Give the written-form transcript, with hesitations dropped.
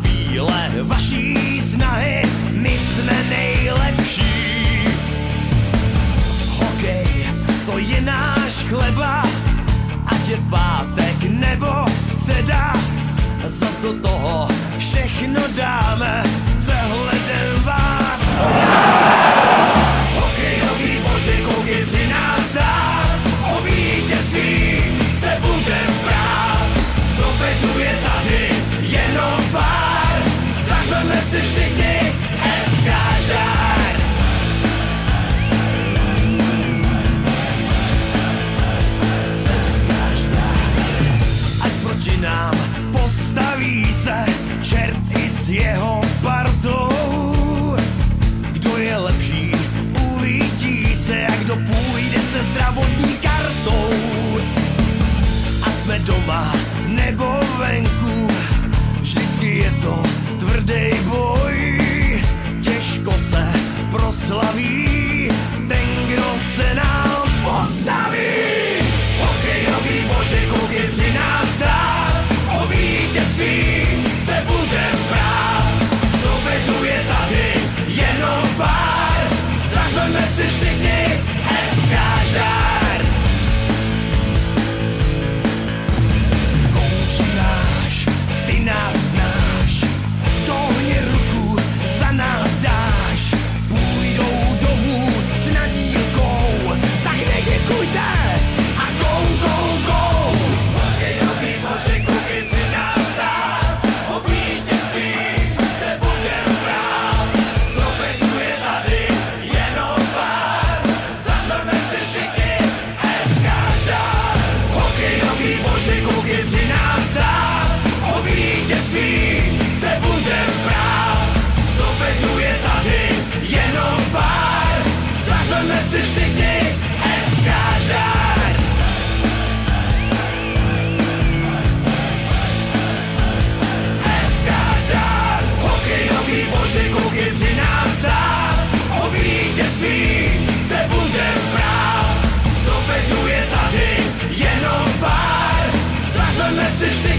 cíle vaší snahy, my jsme nejlepší. Hokej, to je náš chleba, ať je pátek nebo středa, zas do toho všechno dáme s přehledem vás. Hokejový božikovi při nás stát, o vítězství se budem brát. Soupeřů je tady jenom pár, zařveme si všichni SK Žár. SK Žár. Ať proti nám postaví se čert i s jeho partou. Kdo je lepší, uvidí se, a kdo půjde se zdravotní kartou. Ať jsme doma nebo venku, vždycky je to tvrdý boj. Těžko se proslaví ten, kdo se nám postaví. Hokejový božikov je při nás stát, o vítězství se budem brát. Soupeřů je tady jenom pár, zařveme si všichni SK Žár. Kouči náš, ty nás znáš, dohni ruku, za nás dáš. Půjdou domů s nadílkou, tak neděkujte a go. Hokejový božikov je při nás stát, o vítězství se budem brát. Soupeřů je tady jenom pár, zařveme si všichni SK Žár. Hokejový božikov je při nás stát, o vítězství se budem brát. Soupeřů je tady jenom pár, zařveme si všichni SK Žár. SK Žár. Hokejový božikov je při nás stát, o vítězství se budem brát. Soupeřů je tady jenom pár, zařveme si všichni